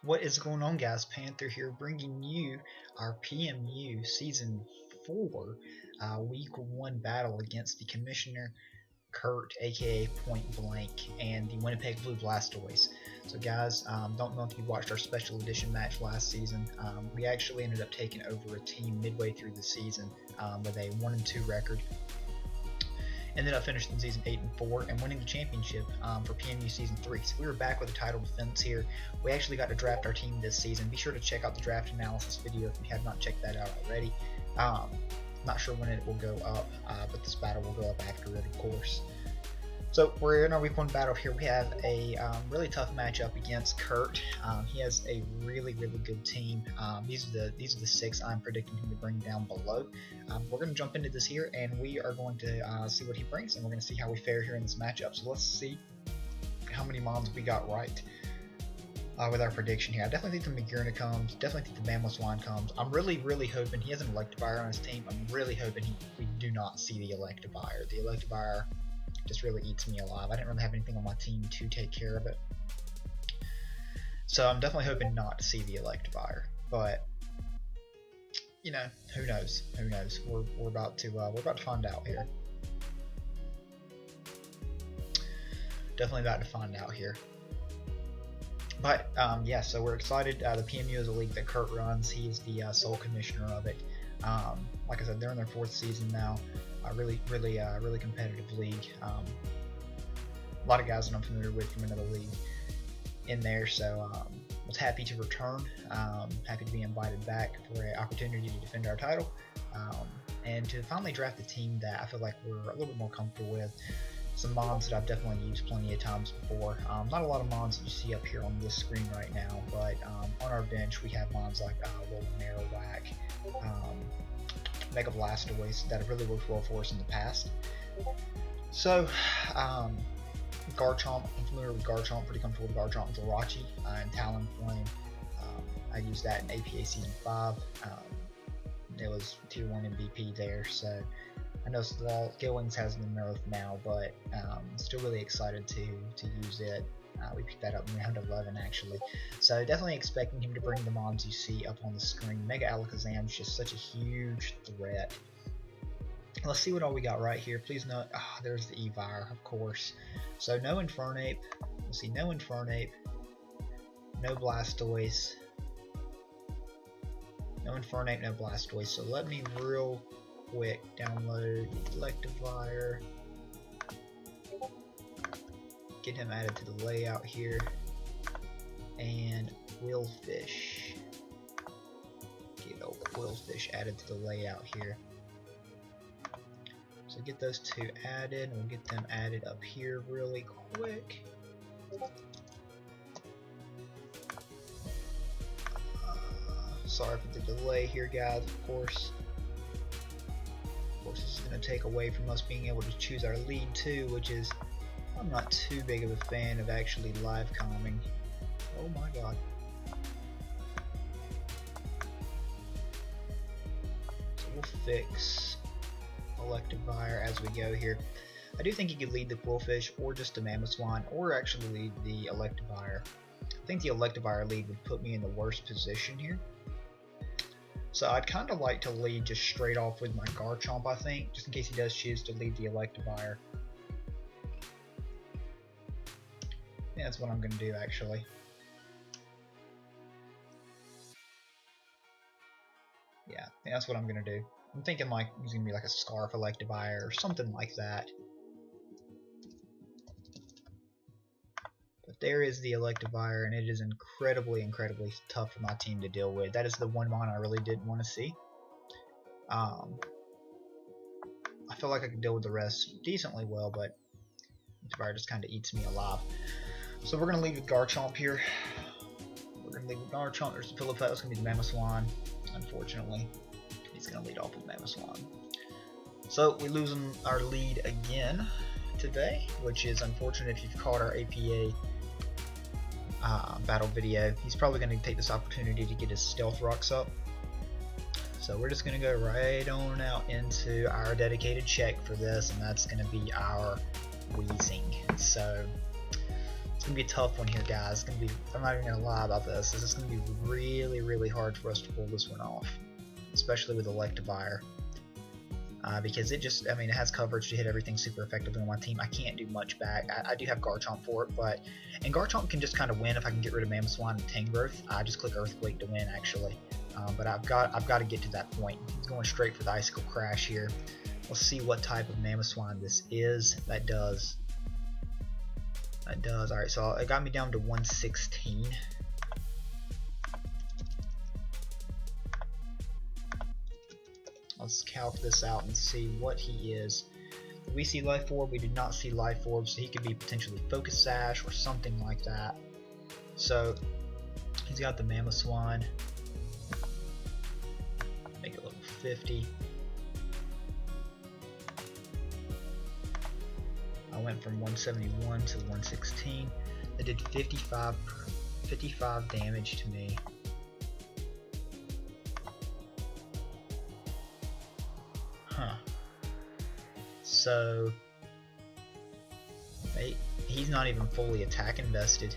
What is going on, guys? Panther here, bringing you our PMU Season 4 Week 1 battle against the Commissioner Kurt, aka Point Blank, and the Winnipeg Blue Blastoise. So guys, don't know if you watched our special edition match last season. We actually ended up taking over a team midway through the season with a 1-2 record. Ended up finishing season 8 and 4 and winning the championship for PMU season 3. So we were back with a title defense here. We actually got to draft our team this season. Be sure to check out the draft analysis video if you have not checked that out already. Not sure when it will go up, but this battle will go up after it, of course. So we're in our week 1 battle here. We have a really tough matchup against Kurt. He has a really good team. These are the 6 I'm predicting him to bring down below. We're going to jump into this here, and we are going to see what he brings, and we're going to see how we fare here in this matchup. So let's see how many mons we got right with our prediction here. I definitely think the Magurna comes. Definitely think the Mamoswine comes. I'm really hoping he has an Electivire on his team. I'm really hoping we do not see the Electivire. The Electivire just really eats me alive. I didn't really have anything on my team to take care of it, so I'm definitely hoping not to see the Electivire. But you know, who knows? Who knows? We're about to find out here. Definitely about to find out here. But yeah, so we're excited. The PMU is a league that Kurt runs. He is the sole commissioner of it. Like I said, they're in their 4th season now. Really competitive league. A lot of guys that I'm familiar with from another league in there, so was happy to return. Happy to be invited back for an opportunity to defend our title, and to finally draft a team that I feel like we're a little bit more comfortable with. Some mons that I've definitely used plenty of times before. Not a lot of mons that you see up here on this screen right now, but on our bench we have mons like Marowak, Mega Blastoise that have really worked well for us in the past. So, Garchomp, I'm familiar with Garchomp, pretty comfortable with Garchomp, Jirachi, and Talonflame. I used that in APA Season 5. It was Tier 1 MVP there, so I know Skillwings has the nerf now, but still really excited to use it. We picked that up in round 11 actually, so definitely expecting him to bring the mons you see up on the screen. Mega Alakazam is just such a huge threat. Let's see what all we got right here. Please note, there's the Evire, of course. So no Infernape. Let's see, no Infernape, no Blastoise, no Infernape, no Blastoise. So let me real quick download Electivire. Get him added to the layout here, and Quillfish. Get old Quillfish added to the layout here. So get those 2 added, and we'll get them added up here really quick. Sorry for the delay here, guys. Of course, this is going to take away from us being able to choose our lead too, which is, I'm not too big of a fan of actually live calming. Oh my god. So we'll fix Electivire as we go here. I do think you could lead the Quillfish or just a Mamoswine, or actually lead the Electivire. I think the Electivire lead would put me in the worst position here. So I'd kind of like to lead just straight off with my Garchomp, I think, just in case he does choose to lead the Electivire. Yeah, that's what I'm going to do actually. Yeah, I think that's what I'm going to do. I'm thinking like he's going to be like a Scarf Electivire or something like that. But there is the Electivire, and it is incredibly tough for my team to deal with. That is the one mon I really didn't want to see. I feel like I could deal with the rest decently well, but Electivire just kind of eats me alive. So we're going to lead with Garchomp here. We're going to lead with Garchomp. There's the Pillowfet. That's going to be the Mamoswine. Unfortunately, he's going to lead off with Mamoswine. So we lose our lead again today, which is unfortunate. If you've caught our APA battle video, he's probably going to take this opportunity to get his Stealth Rocks up. So we're just going to go right on out into our dedicated check for this, and that's going to be our Weezing. So gonna be a tough one here, guys. It's gonna be. I'm not even gonna lie about this. This is gonna be really, really hard for us to pull this one off, especially with Electivire. Because it just, I mean, it has coverage to hit everything super effectively on my team. I can't do much back. I do have Garchomp for it, and Garchomp can just kind of win if I can get rid of Mamoswine and Tangrowth. I just click Earthquake to win, actually. But I've got to get to that point. He's going straight for the Icicle Crash here. Let's see what type of Mamoswine this is. That does. Alright, so it got me down to 116. Let's calc this out and see what he is. Did we see Life Orb? We did not see Life Orb, so he could be potentially Focus Sash or something like that. So he's got the Mamoswine. Make it level 50. I went from 171 to 116. It did 55 damage to me. Huh. So he's not even fully attack invested.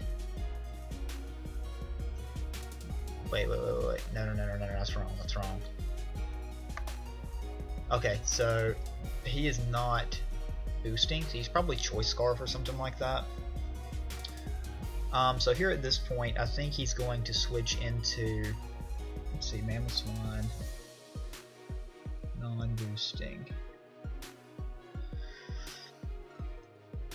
Wait. No, that's wrong. Okay, so he is not boosting, so he's probably Choice Scarf or something like that. So here at this point, I think he's going to switch into, let's see, Mamoswine, non-boosting.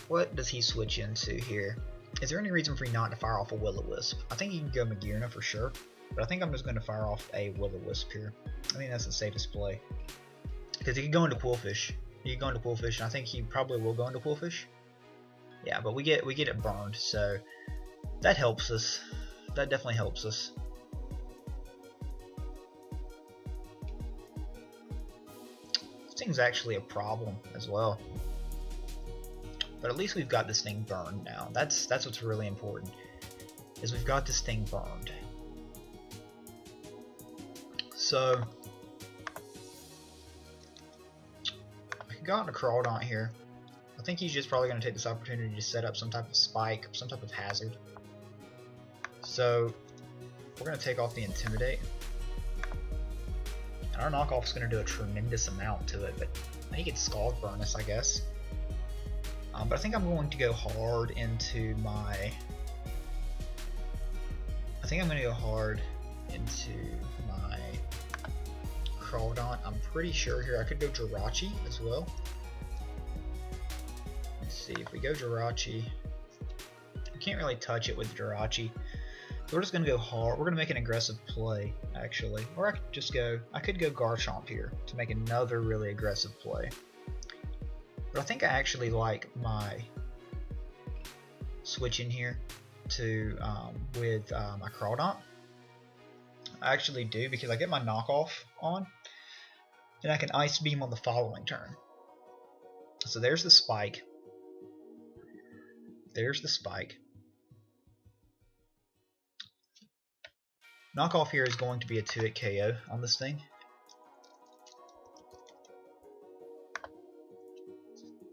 What does he switch into here? Is there any reason for me not to fire off a Will-O-Wisp? I think he can go Magearna for sure, but I think I'm just going to fire off a Will-O-Wisp here. I think that's the safest play, because he could go into Qwilfish. He could go into Qwilfish, and I think he probably will go into Qwilfish. Yeah, but we get it burned, so that helps us. That definitely helps us. This thing's actually a problem as well. But at least we've got this thing burned now. That's what's really important, is we've got this thing burned. So I could go out and Crawdaunt here. I think he's just probably going to take this opportunity to set up some type of spike, some type of hazard. So we're going to take off the Intimidate. And our knockoff is going to do a tremendous amount to it, but he can Scald Burn us, I guess. But I think I'm going to go hard into my... Crawdaunt. I'm pretty sure here I could go Jirachi as well. Let's see, if we go Jirachi, I can't really touch it with Jirachi. So we're just gonna go hard. We're gonna make an aggressive play, actually. Or I could go Garchomp here to make another really aggressive play. But I think I actually like my switch in here to with my Crawdaunt. I actually do, because I get my knockoff on, and I can Ice Beam on the following turn. So there's the spike. There's the spike. Knockoff here is going to be a 2-hit KO on this thing.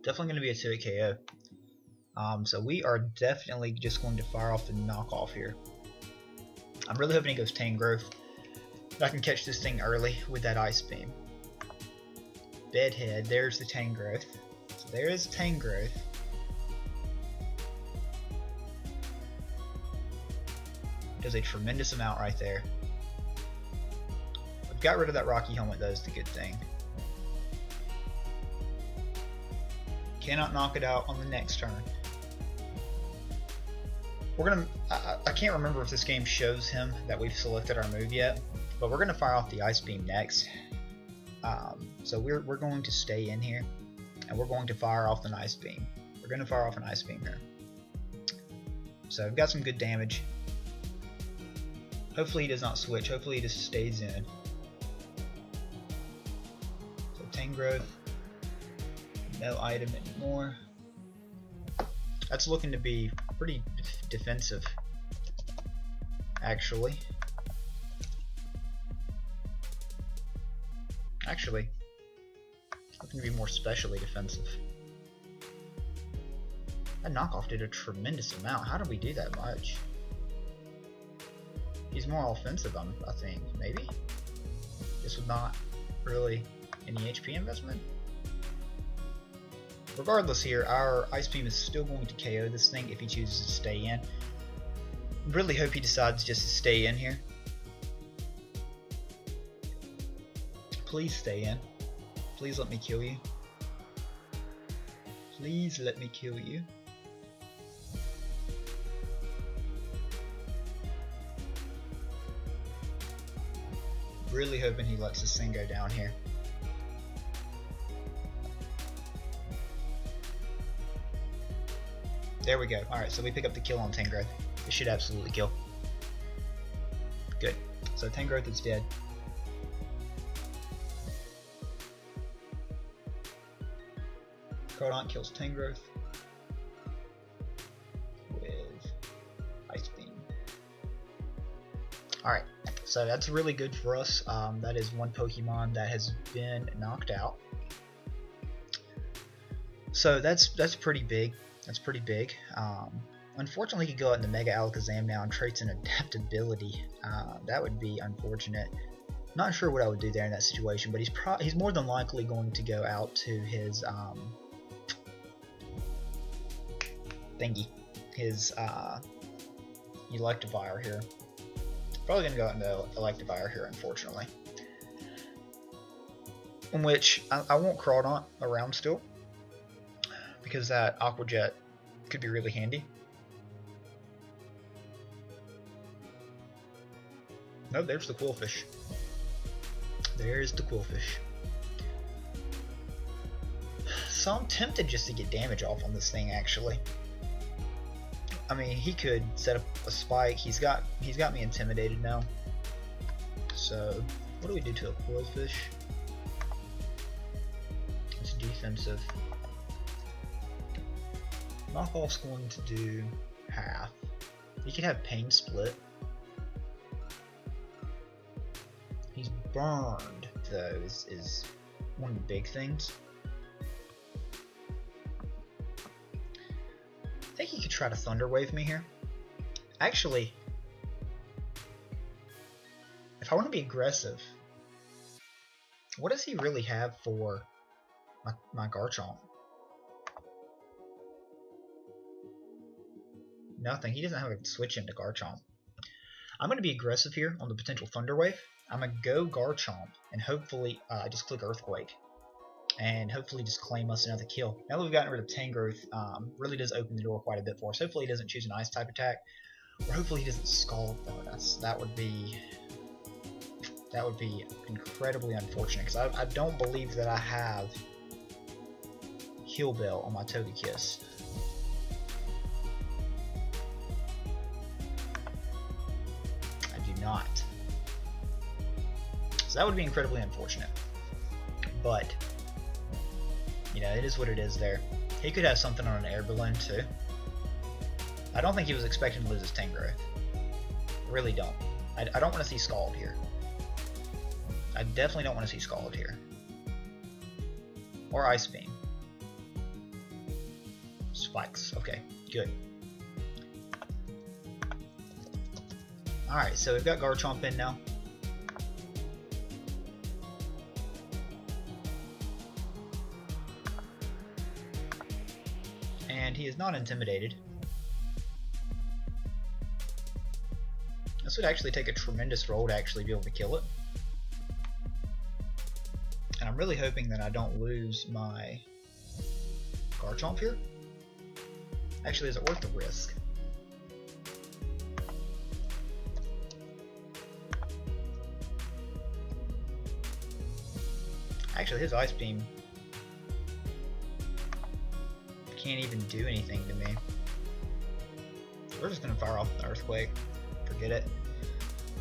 Definitely going to be a 2-hit KO. So we are definitely just going to fire off the knockoff here. I'm really hoping he goes Tangrowth. I can catch this thing early with that Ice Beam. Bedhead, there's the Tangrowth. So there is Tangrowth. Does a tremendous amount right there. We've got rid of that Rocky Helmet, though, is the good thing. Cannot knock it out on the next turn. We're gonna. I can't remember if this game shows him that we've selected our move yet, but we're gonna fire off the Ice Beam next. So we're going to stay in here, and we're going to fire off an Ice Beam. We're gonna fire off an Ice Beam here. So we've got some good damage. Hopefully he does not switch. Hopefully he just stays in. So Tangrowth, no item anymore. That's looking to be pretty defensive, actually. Looking to be more specially defensive. That knockoff did a tremendous amount. How did we do that much? He's more offensive, I think. Maybe? This was not really any HP investment. Regardless here, our Ice Beam is still going to KO this thing if he chooses to stay in. Really hope he decides just to stay in here. Please stay in. Please let me kill you. Please let me kill you. Really hoping he lets this thing go down here. There we go. Alright, so we pick up the kill on Tangrowth. It should absolutely kill. Good. So Tangrowth is dead. Cardant kills Tangrowth with Ice Beam. Alright, so that's really good for us. That is one Pokemon that has been knocked out. So that's pretty big. That's pretty big. Unfortunately, he could go out in the Mega Alakazam now and traits and adaptability. That would be unfortunate. Not sure what I would do there in that situation, but he's more than likely going to go out to his thingy, his Electivire here. Probably gonna go out into Electivire here, unfortunately. In which I won't Crawdaunt around still, because that Aqua Jet could be really handy. No, there's the Quillfish. There's the Quillfish. So I'm tempted just to get damage off on this thing, actually. I mean, he could set up a spike. He's got me intimidated now. So what do we do to a Quillfish? It's defensive. Knockoff's going to do half. He could have Pain Split. He's burned, though, is one of the big things. I think he could try to Thunder Wave me here. Actually, if I want to be aggressive, what does he really have for my Garchomp? Nothing. He doesn't have a switch into Garchomp. I'm going to be aggressive here on the potential Thunder Wave. I'm going to go Garchomp and hopefully just click Earthquake. And hopefully just claim us another kill. Now that we've gotten rid of Tangrowth, really does open the door quite a bit for us. Hopefully he doesn't choose an Ice type attack. Or hopefully he doesn't Scald Burn us. That would be incredibly unfortunate. Because I don't believe that I have Heal Bell on my Togekiss. Not. So that would be incredibly unfortunate. But, you know, it is what it is there. He could have something on an air balloon too. I don't think he was expecting to lose his Tangrowth. Really don't. I don't want to see Scald here. I definitely don't want to see Scald here. Or Ice Beam. Spikes. Okay, good. Alright, so we've got Garchomp in now. And he is not intimidated. This would actually take a tremendous roll to actually be able to kill it. And I'm really hoping that I don't lose my Garchomp here. Actually, is it worth the risk? Actually, his Ice Beam can't even do anything to me. We're just going to fire off the Earthquake. Forget it.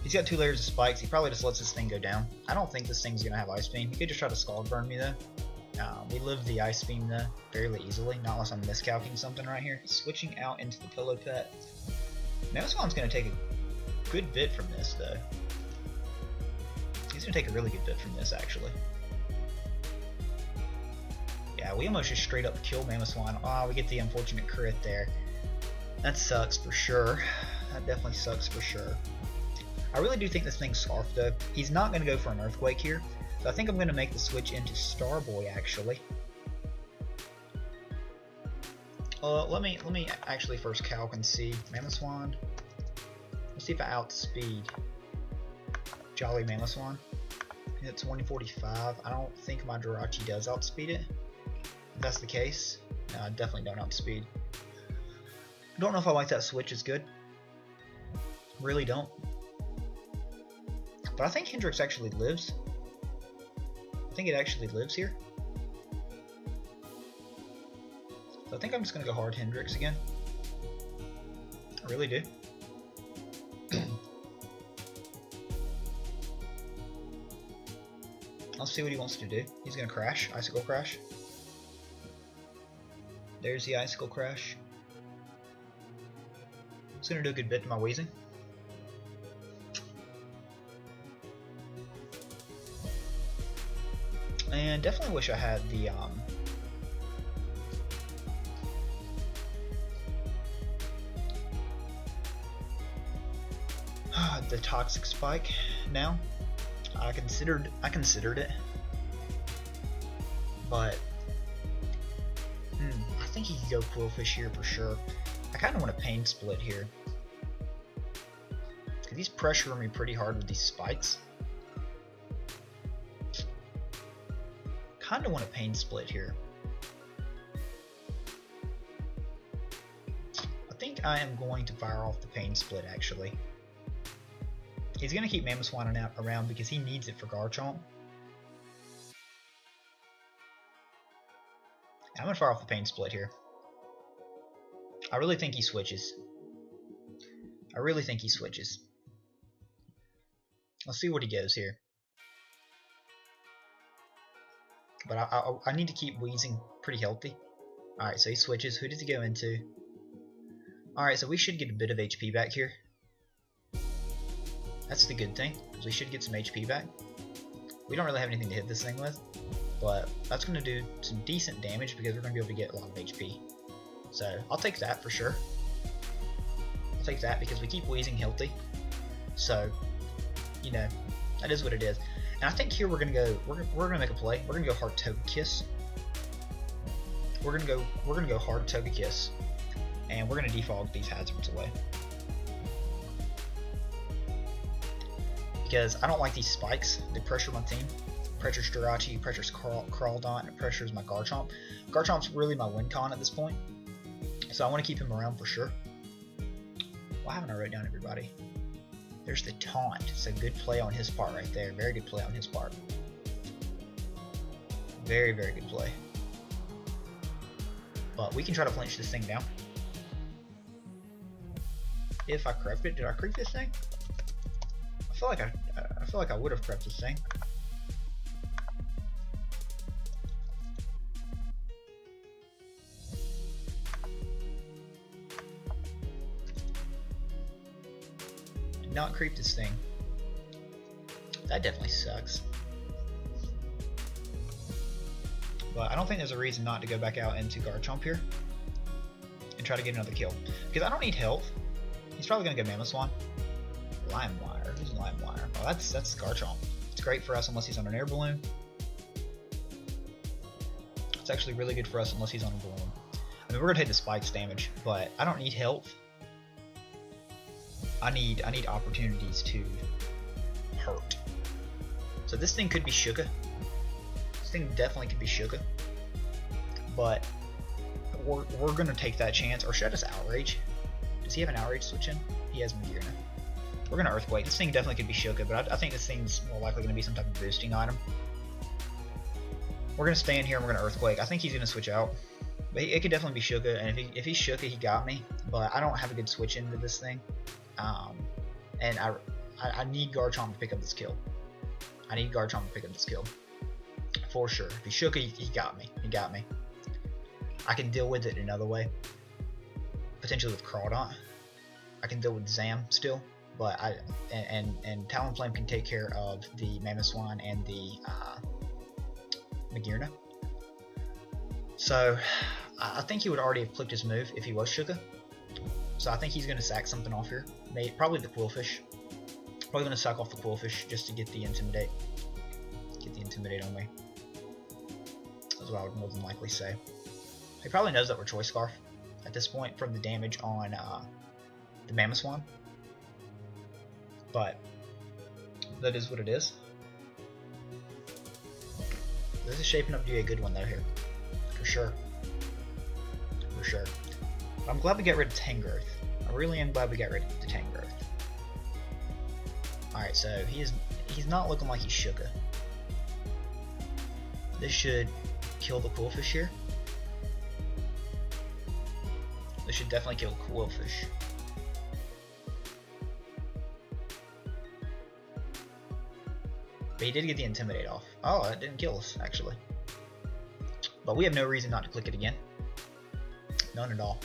He's got 2 layers of spikes. He probably just lets this thing go down. I don't think this thing's going to have Ice Beam. He could just try to Scald Burn me, though. We live the Ice Beam, though, fairly easily. Not unless I'm miscalculating something right here. He's switching out into the Pillow Pet. Meowscom's going to take a good bit from this, though. He's going to take a really good bit from this, actually. Yeah, we almost just straight up killed Mamoswine. Ah, we get the unfortunate crit there. That sucks for sure. That definitely sucks for sure. I really do think this thing's Scarf though. He's not going to go for an Earthquake here, so I think I'm going to make the switch into Starboy actually. Let me actually first calc and see. Mamoswine. Let's see if I outspeed Jolly Mamoswine. It's 145. I don't think my Jirachi does outspeed it. If that's the case, no, I definitely don't outspeed. Don't know if I like that switch as good. Really don't. But I think Hendrix actually lives. I think it actually lives here. So I think I'm just going to go hard Hendrix again. I really do. Let's see what he wants to do. He's going to crash. Icicle Crash. There's the Icicle Crash. It's going to do a good bit to my Weezing. And definitely wish I had the Toxic Spike now. I considered it, but I think he could go Quillfish here for sure. I kind of want a Pain Split here because he's pressuring me pretty hard with these spikes. Kind of want a Pain Split here. I think I am going to fire off the Pain Split actually. He's going to keep Mamoswine around because he needs it for Garchomp. I'm going to fire off the Pain Split here. I really think he switches. I really think he switches. Let's see what he goes here. But I need to keep Weezing pretty healthy. Alright, so he switches. Who does he go into? Alright, so we should get a bit of HP back here. That's the good thing. We should get some HP back. We don't really have anything to hit this thing with, but that's going to do some decent damage because we're going to be able to get a lot of HP. So I'll take that for sure. I'll take that because we keep Weezing healthy. So, you know, that is what it is. And I think here we're going to go. We're going to make a play. We're going to go hard Togekiss. We're going to go hard Togekiss, and we're going to defog these hazards away. Because I don't like these spikes. They pressure my team. Pressures Jirachi, pressures Crawdont, and it pressures my Garchomp. Garchomp's really my win con at this point, so I want to keep him around for sure. Why haven't I wrote down everybody? There's the taunt. So good play on his part right there. Very good play on his part. Very, very good play. But we can try to flinch this thing down. If I crept it, did I creep this thing? I feel like I would have prepped this thing. Did not creep this thing. That definitely sucks. But I don't think there's a reason not to go back out into Garchomp here and try to get another kill. Because I don't need health. He's probably gonna go Mamoswine. LimeWire. Who's LimeWire? Oh, that's Garchomp. It's great for us unless he's on an air balloon. It's actually really good for us unless he's on a balloon. I mean, we're gonna take the spikes damage, but I don't need health. I need opportunities to hurt. So this thing could be Suga. This thing definitely could be Suga. But we're gonna take that chance. Or should I just Outrage? Does he have an Outrage switch in? He has Magearna. We're going to Earthquake. This thing definitely could be Suga, but I think this thing's more likely going to be some type of boosting item. We're going to stay in here and we're going to Earthquake. I think he's going to switch out. But it could definitely be Suga, and if he's Suga, he got me. But I don't have a good switch into this thing. And I need Garchomp to pick up this kill. I need Garchomp to pick up this kill. For sure. If he's Suga, he got me. He got me. I can deal with it another way. Potentially with Crawdont. I can deal with Zam still. But and Talonflame can take care of the Mamoswine and the Magearna. So I think he would already have clicked his move if he was Sugar. So I think he's going to sack something off here. Probably the Quillfish. Probably going to sack off the Quillfish just to get the Intimidate. Get the Intimidate on me. That's what I would more than likely say. He probably knows that we're Choice Scarf at this point from the damage on the Mamoswine. But that is what it is. This is shaping up to be a good one though here. For sure. For sure. But I'm glad we got rid of Tangrowth. I really am glad we got rid of the Tangrowth. Alright, so he's not looking like he's Sugar. This should kill the Quillfish here. This should definitely kill Quillfish. But he did get the Intimidate off. Oh, that didn't kill us, actually. But we have no reason not to click it again. None at all.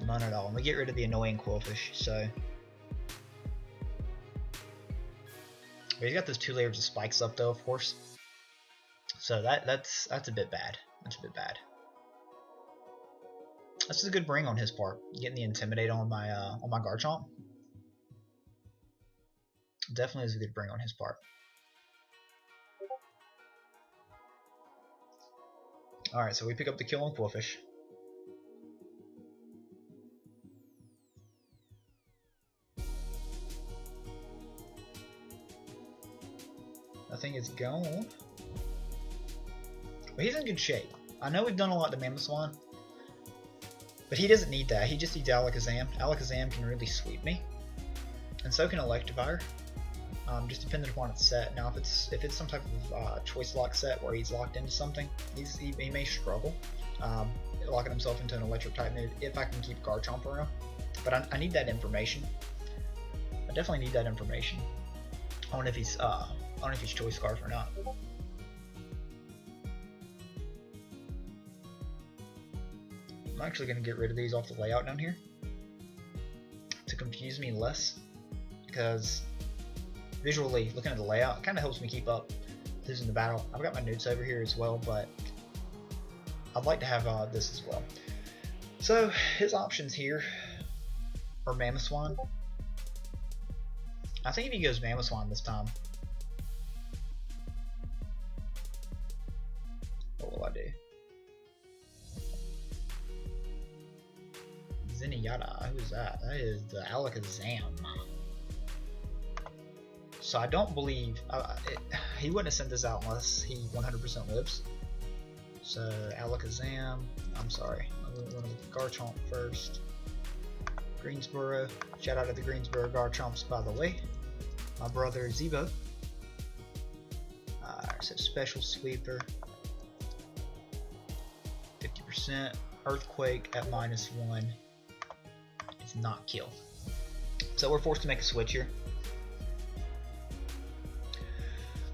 None at all. And we get rid of the annoying Quillfish, so... But he's got those 2 layers of spikes up, though, of course. So that's a bit bad. That's a bit bad. This is a good bring on his part. Getting the Intimidate on my Garchomp. Definitely is a good bring on his part. Alright, so we pick up the kill on Quillfish. Nothing is gone. But he's in good shape. I know we've done a lot to Mamoswine, but he doesn't need that. He just needs Alakazam. Alakazam can really sweep me, and so can Electivire. Just depending upon its set. Now, if it's some type of choice lock set where he's locked into something, he may struggle locking himself into an electric type move if I can keep Garchomp around. But I need that information. I definitely need that information on if he's Choice Scarf or not. I'm actually going to get rid of these off the layout down here to confuse me less, because visually looking at the layout, it kind of helps me keep up losing the battle. I've got my notes over here as well, but I'd like to have this as well. So his options here are Mamoswine. I think if he goes Mamoswine this time, what will I do? Zenyatta, who is that? That is the Alakazam. So I don't believe he wouldn't have sent this out unless he 100% lives. So Alakazam, I'm sorry, I'm going to look at Garchomp first. Greensboro, shout out to the Greensboro Garchomps, by the way. My brother Zebo. So Special Sweeper, 50%. Earthquake at -1. It's not kill. So we're forced to make a switch here.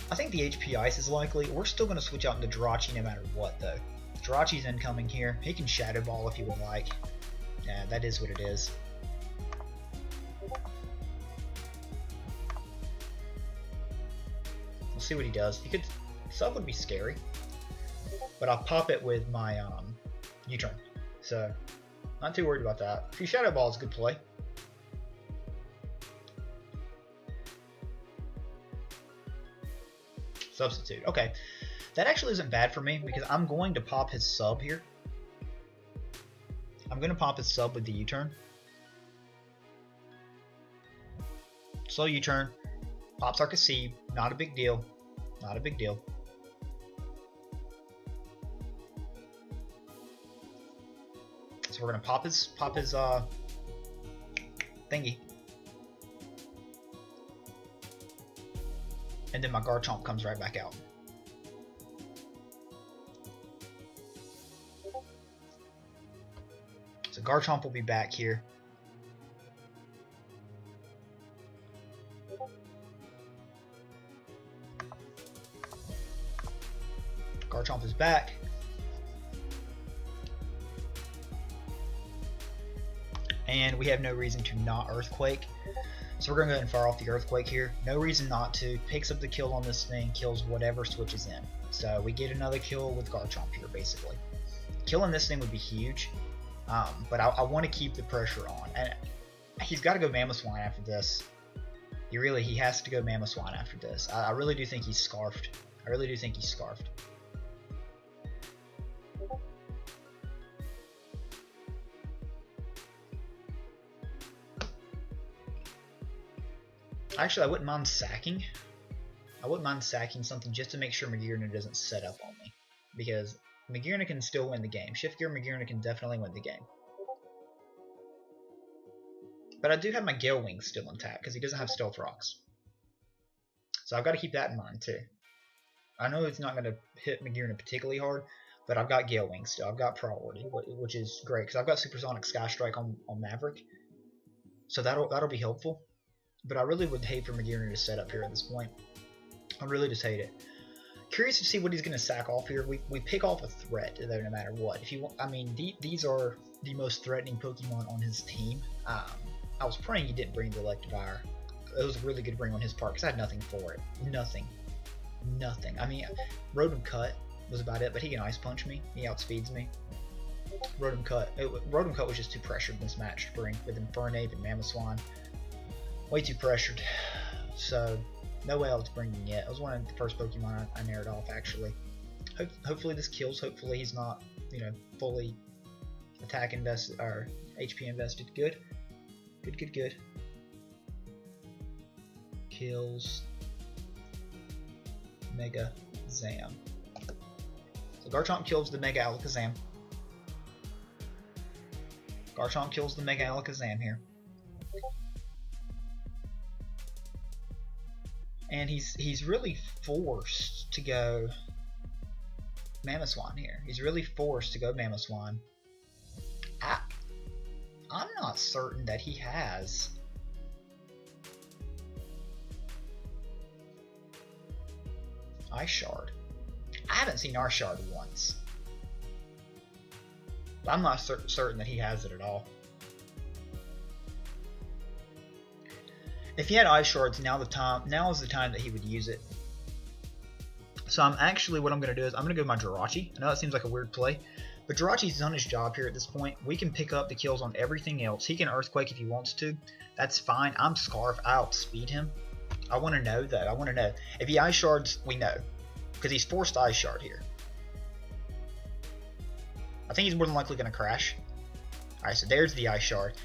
I think the HP Ice is likely. We're still going to switch out into Jirachi no matter what, though. Jirachi's incoming here. He can Shadow Ball if he would like. Yeah, that is what it is. We'll see what he does. He could sub would be scary, but I'll pop it with my U-turn. So not too worried about that. If you Shadow Ball, it's a good play. Substitute. Okay, that actually isn't bad for me because I'm going to pop his sub here. I'm going to pop his sub with the U-turn. Slow U-turn. Pops Arcasib. Not a big deal. Not a big deal. So we're going to pop his thingy. And then my Garchomp comes right back out. So Garchomp will be back here. Garchomp is back. And we have no reason to not Earthquake. So we're going to go ahead and fire off the Earthquake here. No reason not to. Picks up the kill on this thing, kills whatever switches in. So we get another kill with Garchomp here, basically. Killing this thing would be huge, but I want to keep the pressure on. And he's got to go Mamoswine after this. He has to go Mamoswine after this. I really do think he's Scarfed. I really do think he's Scarfed. Actually, I wouldn't mind sacking. I wouldn't mind sacking something just to make sure Magearna doesn't set up on me. Because Magearna can still win the game. Shift Gear Magearna can definitely win the game. But I do have my Gale Wing still intact because he doesn't have Stealth Rocks. So I've got to keep that in mind too. I know it's not going to hit Magearna particularly hard, but I've got Gale Wing still. I've got priority, which is great because I've got Supersonic Sky Strike on Maverick. So that'll be helpful. But I really would hate for Magearna to set up here at this point. I really just hate it. Curious to see what he's going to sack off here. We pick off a threat though, no matter what. If you want, I mean, these are the most threatening Pokemon on his team. I was praying he didn't bring the Electivire. It was a really good bring on his part because I had nothing for it. Nothing. I mean, Rotom Cut was about it, but he can Ice Punch me. He outspeeds me. Rotom Cut was just too pressured in this match to bring with Infernape and Mamoswine. Way too pressured. So no way I was bringing it. It was one of the first Pokemon I narrowed off actually. Hopefully this kills. Hopefully he's not, fully attack invested or HP invested. Good. Good. Kills. Mega Zam. So Garchomp kills the Mega Alakazam. Garchomp kills the Mega Alakazam here. And he's really forced to go Mamoswine here. He's really forced to go Mamoswine. I'm not certain that he has Ice Shard. I haven't seen Ice Shard once. But I'm not certain that he has it at all. If he had Ice Shards, now is the time that he would use it. So what I'm going to do is I'm going to go my Jirachi. I know that seems like a weird play, but Jirachi's done his job here at this point. We can pick up the kills on everything else. He can Earthquake if he wants to. That's fine. I'm Scarf. I outspeed him. I want to know though. I want to know. If he Ice Shards, we know. Because he's forced Ice Shard here. I think he's more than likely going to crash. Alright, so there's the Ice Shard.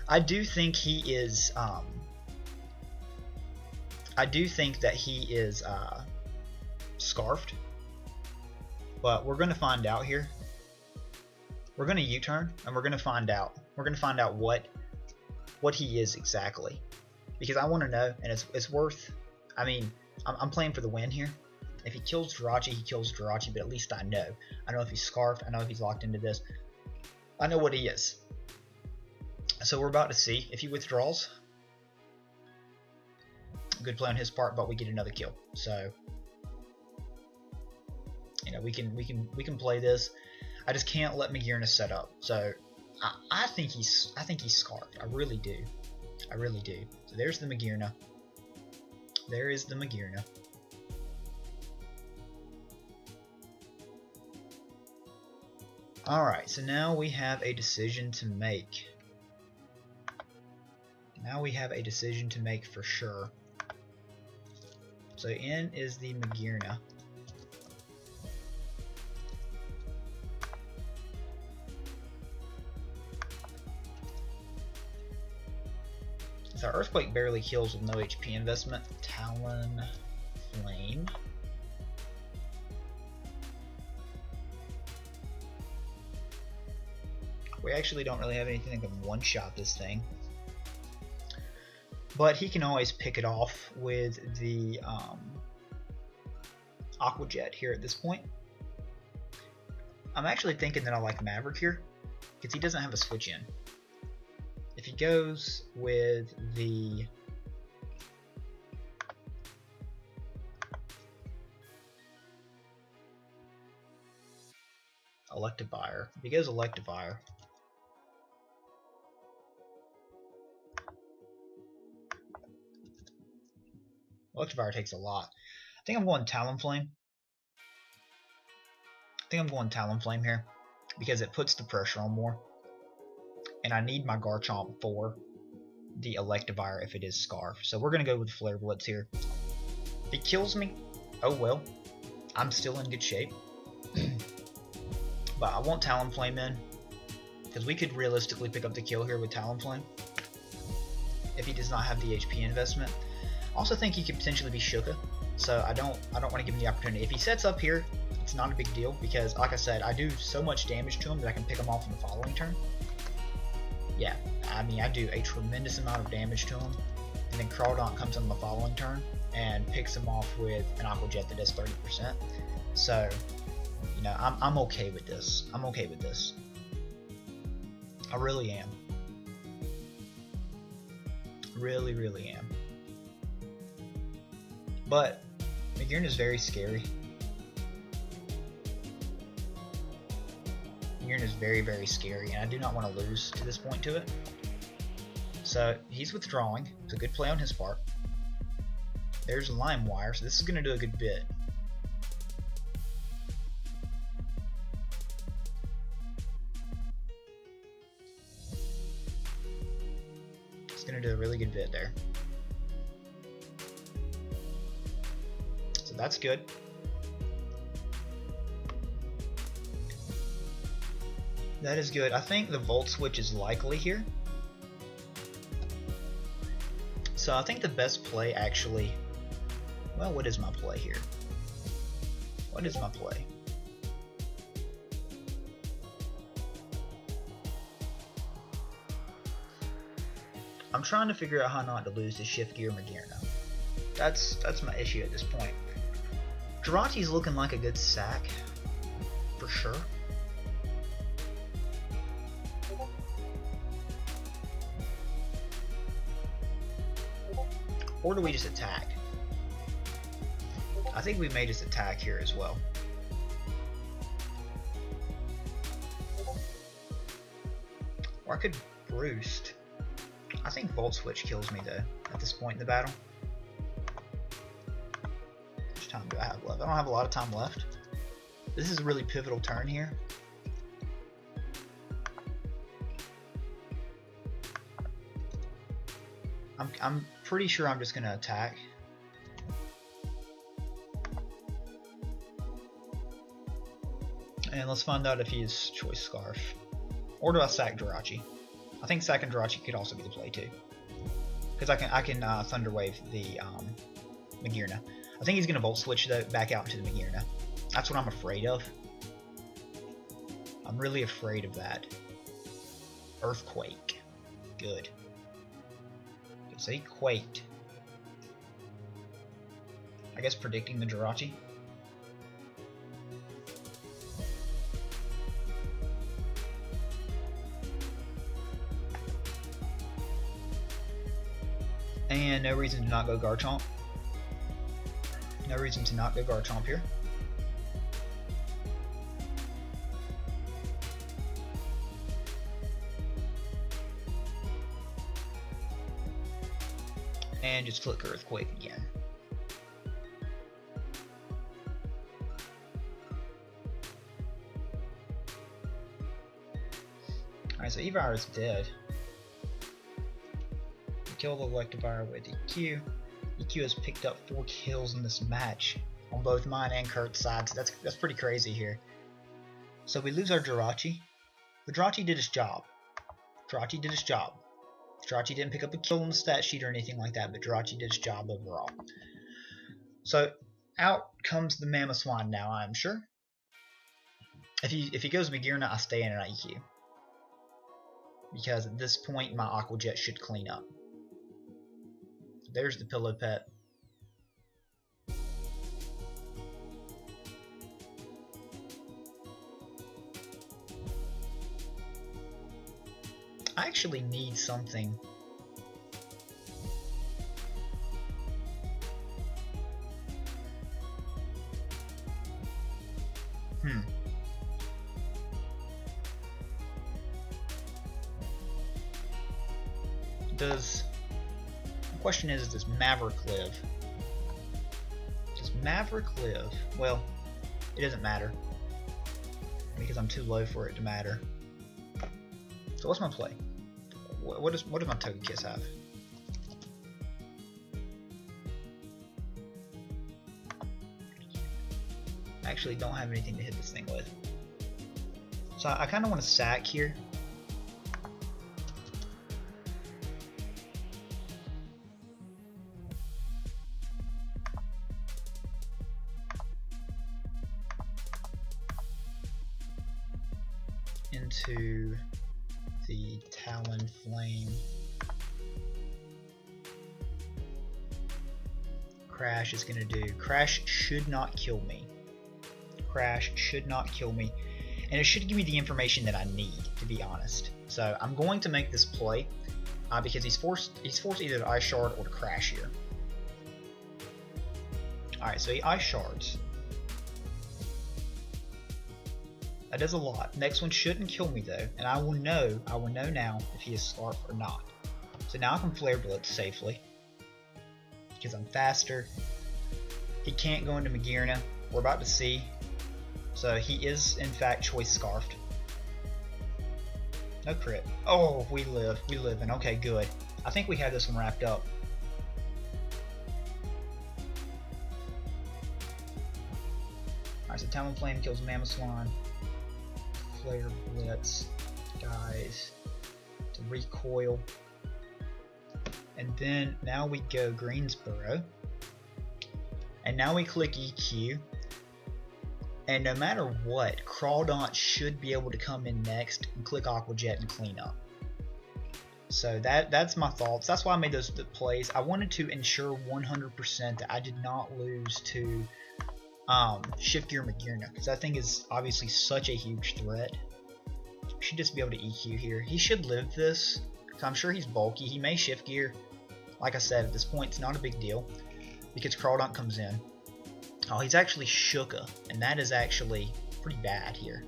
I do think he is... I do think that he is Scarfed. But we're going to find out here. We're going to U-turn and we're going to find out. We're going to find out what he is exactly. Because I want to know, and it's worth... I mean, I'm playing for the win here. If he kills Jirachi, he kills Jirachi, but at least I know. I know if he's Scarfed. I know if he's locked into this. I know what he is. So we're about to see if he withdraws. Good play on his part, but we get another kill. So we can play this. I just can't let Magearna set up. So I think he's Scarfed. I really do. So there's the Magearna. There is the Magearna. Alright, so now we have a decision to make. Now we have a decision to make for sure. So in is the Magearna. So Earthquake barely kills with no HP investment. Talon Flame. We actually don't really have anything that can one-shot this thing. But he can always pick it off with the Aqua Jet here at this point. I'm actually thinking that I like Maverick here, because he doesn't have a switch in. If he goes with the Electivire, if he goes Electivire, Electivire takes a lot. I think I'm going Talonflame. Here because it puts the pressure on more. And I need my Garchomp for the Electivire if it is Scarf. So we're going to go with Flare Blitz here. If it kills me, oh well. I'm still in good shape. But I want Talonflame in, because we could realistically pick up the kill here with Talonflame if he does not have the HP investment. I also think he could potentially be Shuka, so I don't want to give him the opportunity. If he sets up here, it's not a big deal, because like I said, I do so much damage to him that I can pick him off in the following turn. Yeah, I mean, I do a tremendous amount of damage to him, and then Crawdaunt comes in the following turn and picks him off with an Aqua Jet that does 30%. So, you know, I'm okay with this. I'm okay with this. I really am. Really, really am. But Magearna is very scary. Magearna is very, very scary, and I do not want to lose to this point to it. So he's withdrawing. It's a good play on his part. There's Limewire, so this is going to do a good bit. It's going to do a really good bit there. So that's good. That is good. I think the Volt Switch is likely here. So I think the best play actually... Well, what is my play here? What is my play? I'm trying to figure out how not to lose to Shift Gear Magearna. That's my issue at this point. Jirachi's looking like a good sack, for sure. Or do we just attack? I think we may just attack here as well. Or I could Roost. I think Volt Switch kills me though at this point in the battle. How much time do I have left? I don't have a lot of time left. This is a really pivotal turn here. I'm pretty sure I'm just going to attack. And let's find out if he is Choice Scarf. Or do I sack Jirachi? I think sacking Jirachi could also be the play too. Because I can Thunder Wave the Magearna. I think he's going to Volt Switch though, back out into the Magearna. That's what I'm afraid of. I'm really afraid of that. Earthquake. Good. So he quaked. I guess predicting the Jirachi. And no reason to not go Garchomp. No reason to not go Garchomp here. And just click Earthquake again. Alright, so Evire is dead. We kill the Electivire with EQ. EQ has picked up 4 kills in this match on both mine and Kurt's sides. That's pretty crazy here. So we lose our Jirachi. The Jirachi did his job. Jirachi did his job. Jirachi didn't pick up a kill on the stat sheet or anything like that, but Jirachi did his job overall. So out comes the Mamoswine now, I'm sure. If he goes Magearna, I stay in and I EQ. Because at this point my Aqua Jet should clean up. There's the Pillow Pet. I actually need something. The question is, does Maverick live? Does Maverick live? Well, it doesn't matter because I'm too low for it to matter. So what's my play? What does my Togekiss have? I actually don't have anything to hit this thing with. So I kind of want to sack here. Into the Talon Flame. Crash is going to do. Crash should not kill me. Crash should not kill me. And it should give me the information that I need, to be honest. So I'm going to make this play because he's forced either to Ice Shard or to Crash here. Alright, so he Ice Shards. That does a lot. Next one shouldn't kill me though, and I will know now if he is Scarf or not. So now I can Flare Blitz safely because I'm faster. He can't go into Magearna. We're about to see. So he is in fact Choice Scarfed. No crit. Oh, we live. We live in. Okay, good. I think we have this one wrapped up. Alright, so Talon Flame kills Mamoswine. Flare Blitz dies to recoil, and then now we go Greensboro, and now we click EQ, and no matter what, Crawdaunt should be able to come in next and click Aqua Jet and clean up. So that's my thoughts. That's why I made those plays. I wanted to ensure 100% that I did not lose to Shift Gear Magearna, because that thing is obviously such a huge threat. We should just be able to EQ here. He should live this, because I'm sure he's bulky. He may Shift Gear. Like I said, at this point, it's not a big deal, because Crawdaunt comes in. Oh, he's actually Shooka, and that is actually pretty bad here.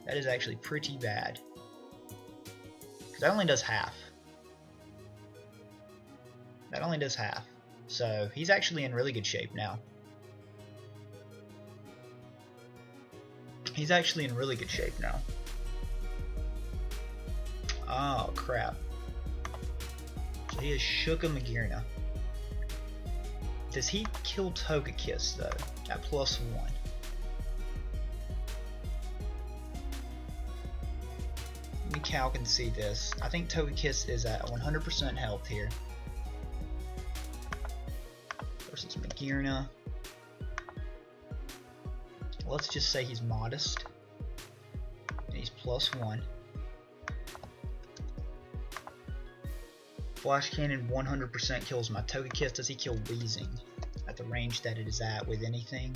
That is actually pretty bad. Because that only does half. That only does half. So, he's actually in really good shape now. He's actually in really good shape now. Oh, crap. So he is Shooka Magearna. Does he kill Togekiss, though, at +1? Let me calc and see this. I think Togekiss is at 100% health here. Versus Magearna. Let's just say he's modest. And he's +1. Flash Cannon 100% kills my Togekiss. Does he kill Weezing at the range that it is at with anything?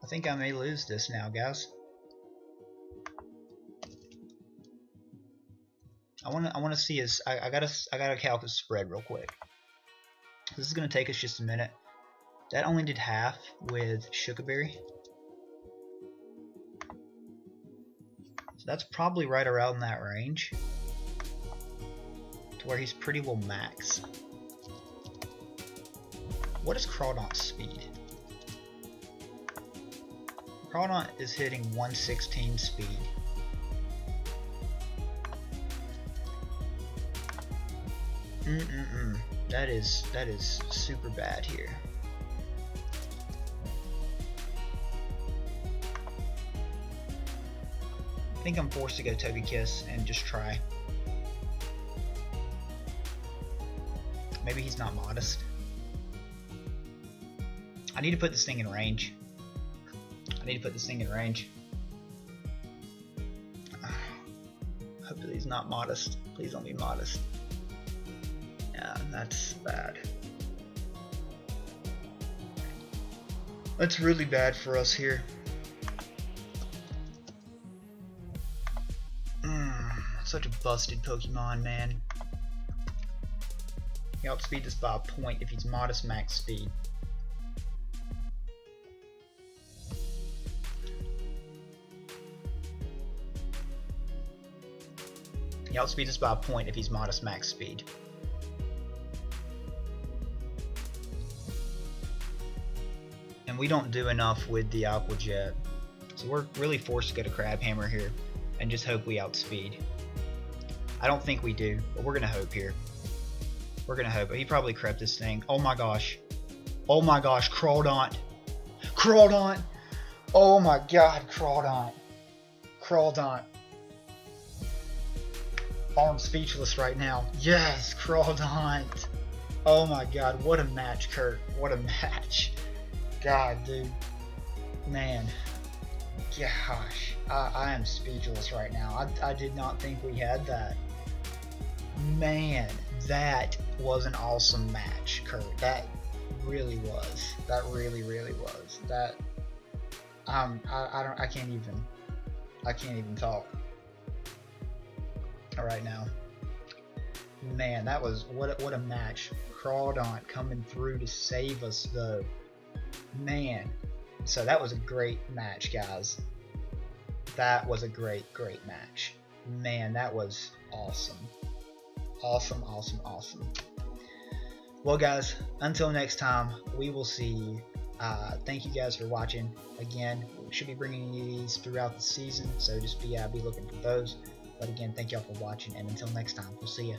I think I may lose this now, guys. I wanna see his. I gotta calc his spread real quick. This is gonna take us just a minute. That only did half with Shukaberry. So that's probably right around that range, to where he's pretty well max. What is Crawdaunt's speed? Crawdaunt is hitting 116 speed. That is super bad here. I think I'm forced to go Togekiss and just try. Maybe he's not modest. I need to put this thing in range. Hopefully he's not modest. Please don't be modest. Yeah, that's bad. That's really bad for us here. Such a busted Pokemon, man. He outspeed this by a point if he's modest max speed. He outspeeds us by a point if he's modest max speed. And we don't do enough with the Aqua Jet. So we're really forced to go to Crab Hammer here and just hope we outspeed. I don't think we do, but we're going to hope here. We're going to hope. He probably crept this thing. Oh my gosh. Oh my gosh, Crawdaunt. Crawdaunt. Oh my god, Crawdaunt. Crawdaunt. Oh, I'm speechless right now. Yes, Crawdaunt. Oh my god, what a match, Kurt. What a match. God, dude. Man. Gosh. I am speechless right now. I did not think we had that. Man, that was an awesome match, Kurt. That really was. That really was. That I can't even talk right now. Man, that was what a match. Crawdaunt coming through to save us though. Man. So that was a great match, guys. That was a great match. Man, that was awesome. Awesome. Well, guys, until next time, we will see you. Thank you guys for watching. Again, we should be bringing you these throughout the season, so just be looking for those. But again, thank y'all for watching, and until next time, we'll see you.